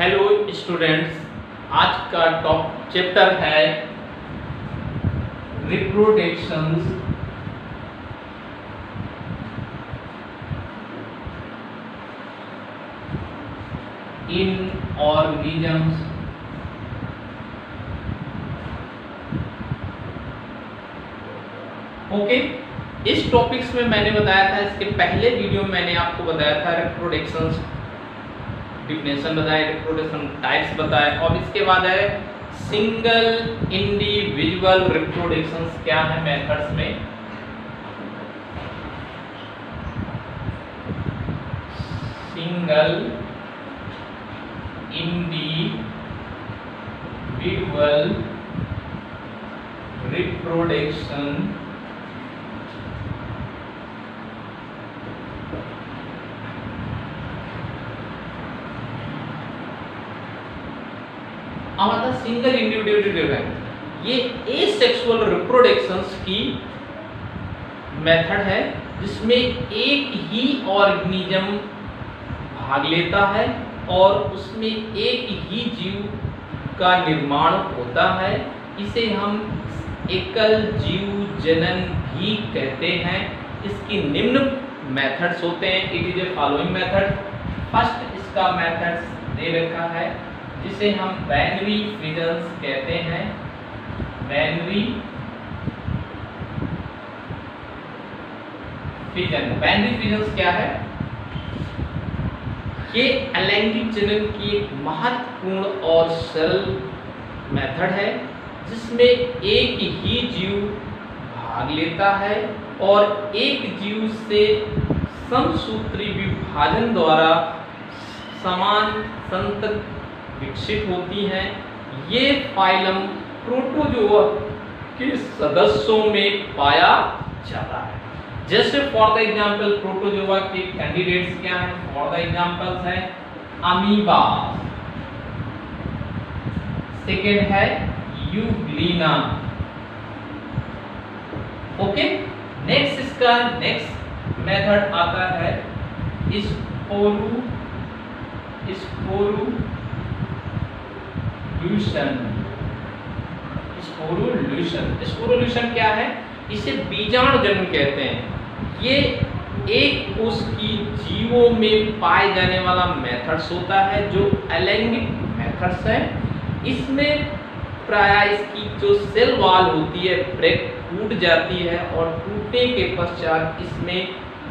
Hello students, आज का top chapter है रिप्रोडक्शंस इन ऑर्गेनिजम्स। ओके, इस टॉपिक्स में मैंने बताया था, इसके पहले वीडियो में मैंने आपको बताया था रिप्रोडक्शंस डिफिनेशन बताया, रिप्रोडक्शन टाइप्स बताए, और इसके बाद है सिंगल इंडिविजुअल रिप्रोडक्शंस क्या है मेथड्स में। सिंगल इंडिविजुअल रिप्रोडक्शन हमारा सिंगल इंडिविजुअल ये एसेक्सुअल रिप्रोडक्शंस की मेथड है जिसमें एक ही ऑर्गेनिज्म भाग लेता है और उसमें एक ही जीव का निर्माण होता है। इसे हम एकल जीव जनन भी कहते हैं। इसकी निम्न मेथड्स होते हैं। It is a following method. First इसका मेथड दे रखा है जिसे हम बाइनरी फिजन्स कहते हैं। बाइनरी फिजन्स क्या है? ये अलैंगिक जनन की एक महत्वपूर्ण और सरल मेथड है जिसमें एक ही जीव भाग लेता है और एक जीव से समसूत्री विभाजन द्वारा समान संतति विकसित होती हैं। ये फाइलम प्रोटोजोआ के सदस्यों में पाया जाता है। जैसे फॉर द एग्जांपल प्रोटोजोआ के कैंडिडेट्स क्या हैं? फॉर द एग्जांपल्स हैं अमीबा, सेकेंड है यूग्लिना। ओके, नेक्स्ट इसका नेक्स्ट मेथड आता है स्पोरुल्यूशन क्या है? इसे बीजाणु जन्म कहते हैं। ये एक कोष की जीवों में पाए जाने वाला मेथड्स होता है जो अलैंगिक मेथड्स है। इसमें प्रायः इसकी जो सेल वॉल होती है ब्रेक टूट जाती है और टूटने के पश्चात इसमें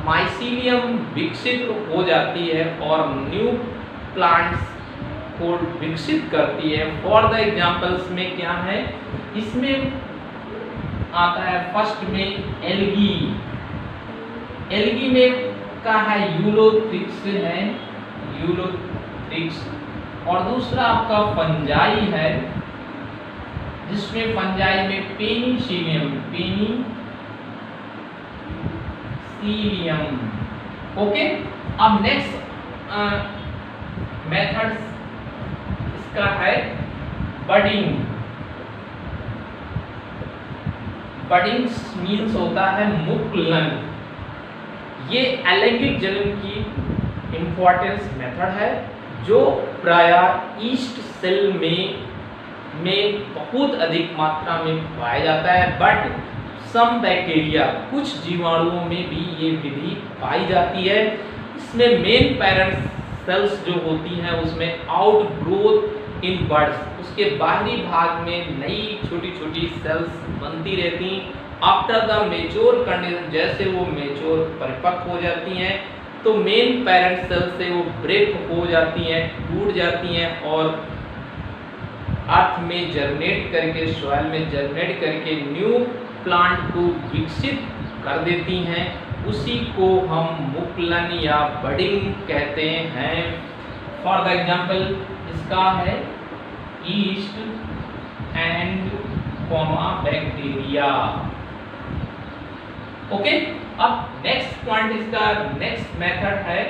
माइसीलियम विकसित हो जाती है और न्यू प्लांट्स को विकसित करती है। फॉर द एग्जांपल्स में क्या है? इसमें आता है फर्स्ट में एल्गी में का है यूलोथ्रिक्स है, और दूसरा आपका फंजाई है जिसमें फंजाई में पेनिसिलियम। ओके, अब नेक्स्ट मेथड इसका है बडिंग मीन्स होता है मुकुलन। ये अलैंगिक जनन की इम्पोर्टेंस मेथड है जो प्रायः ईस्ट सेल में बहुत अधिक मात्रा में पाया जाता है, बट सम बैक्टीरिया कुछ जीवाणुओं में भी ये विधि पाई जाती है। इसमें मेन पेरेंट सेल्स जो होती हैं उसमें आउटग्रोथ इन बर्ड्स, उसके बाहरी भाग में नई छोटी छोटी सेल्स बनती रहती। आफ्टर द मेच्योर कंडीशन, जैसे वो मेच्योर परिपक्व हो जाती हैं तो मेन पेरेंट सेल से वो ब्रेक हो जाती हैं, टूट जाती हैं और अर्थ में जर्मिनेट करके, सॉइल में जर्मिनेट करके न्यू प्लांट को विकसित कर देती हैं। उसी को हम मुकुलन या बडिंग कहते हैं। फॉर द एग्जांपल इसका है ईस्ट एंड बैक्टीरिया। ओके, अब नेक्स्ट पॉइंट इसका नेक्स्ट मेथड है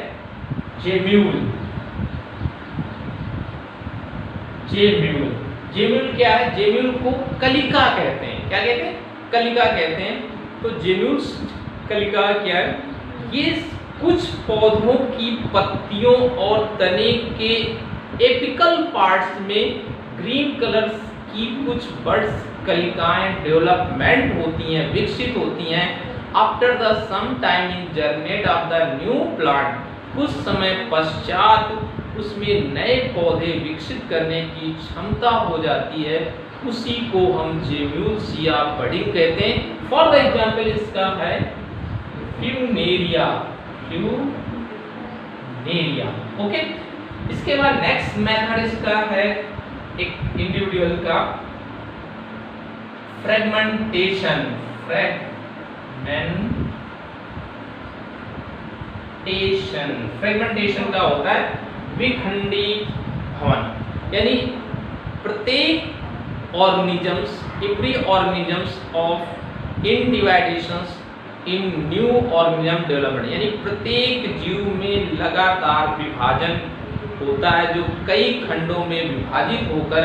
जेम्यूल क्या है? जेम्यूल को कलिका कहते हैं। क्या कहते हैं? कलिका कहते हैं। तो जेम्यूल कलिका क्या है? ये कुछ पौधों की पत्तियों और तने के एपिकल पार्ट्स में ग्रीन कलर की कुछ बड्स कलिकाएं डेवलपमेंट होती हैं, विकसित होती हैं। After the some time in germinate of the new plant, कुछ समय पश्चात उसमें नए पौधे विकसित करने की क्षमता हो जाती है, उसी को हम जेम्यूल्स या बडिंग कहते हैं। फॉर द एग्जांपल इसका है फ्यूनेरिया, ओके। इसके बाद नेक्स्ट मेथड इसका है एक इंडिविजुअल का फ्रेगमेंटेशन। फ्रेगमेंटेशन का होता है विखंडी भवन, यानी प्रत्येक organisms, every organisms of individuations in new organism development, यानी प्रत्येक जीव में लगातार विभाजन होता है जो कई खंडों में विभाजित होकर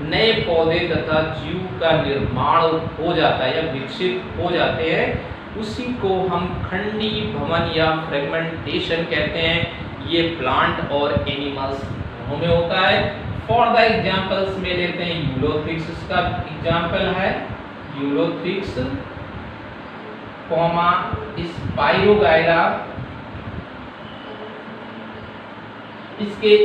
नए पौधे तथा जीव का निर्माण हो जाता है या विकसित हो जाते हैं, उसी को हम खंडी भवन या फ्रेगमेंटेशन कहते हैं। ये प्लांट और एनिमल्स दोनों में होता है। फॉर द एग्जांपल्स में लेते हैं यूलोथ्रिक्स, इसका एग्जांपल है यूलोथ्रिक्स कॉमा स्पाइरोगाइरा, इसके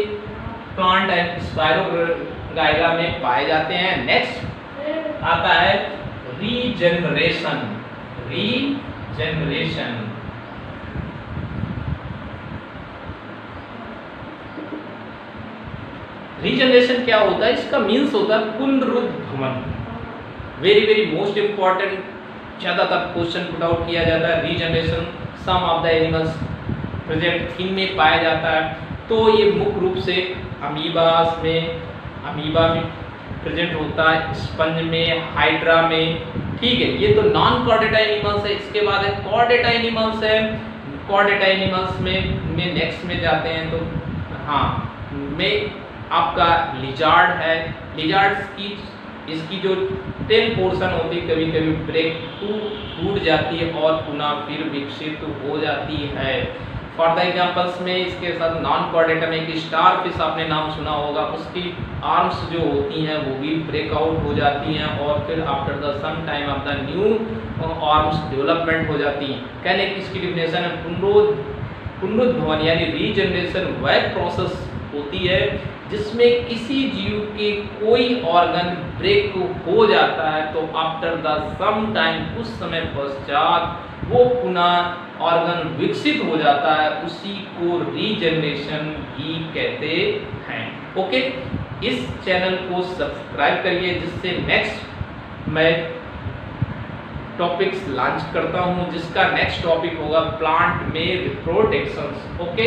प्लांट एंड स्पाइरोगाइरा में पाए जाते हैं। नेक्स्ट आता है रीजनरेशन। रीजनरेशन क्या होता है? इसका मीन्स होता है पुनरुद्भवन। वेरी मोस्ट इंपॉर्टेंट, ज्यादातर क्वेश्चन पुट आउट किया जाता है। Regeneration some of the animals present इनमें पाया जाता है। तो ये मुख्य रूप से अमीबा में प्रेजेंट होता है, स्पंज में, हाइड्रा में, ठीक है। ये तो नॉन कॉर्डेटा एनिमल्स है। इसके बाद है कॉर्डेटा एनिमल्स है। कॉर्डेटा एनिमल्स में नेक्स्ट में जाते हैं तो में आपका लिजार्ड है। लिजार्ड्स की इसकी जो टेल पोर्शन होती है कभी कभी ब्रेक टूट जाती है और पुनः फिर विकसित हो जाती है। फॉर द एग्जांपल्स में इसके साथ नॉन कॉर्डेटा में एक स्टार फिश आपने नाम सुना होगा, उसकी आर्म्स जो होती हैं वो भी ब्रेकआउट हो जाती हैं और फिर after the some time of the new arms development हो जाती हैं। कहने की इसकी डिफिनेशन है पुनरुद्भवन यानी रीजनरेशन वह प्रोसेस होती है जिसमें किसी जीव के कोई ऑर्गन ब्रेक हो जाता है तो आफ्टर द सम टाइम कुछ समय पश्चात वो पुनः ऑर्गन विकसित हो जाता है, उसी को रीजनरेशन भी कहते हैं। ओके, इस चैनल को सब्सक्राइब करिए जिससे नेक्स्ट मैं टॉपिक्स लॉन्च करता हूं, जिसका नेक्स्ट टॉपिक होगा प्लांट में रिप्रोडक्शन। ओके।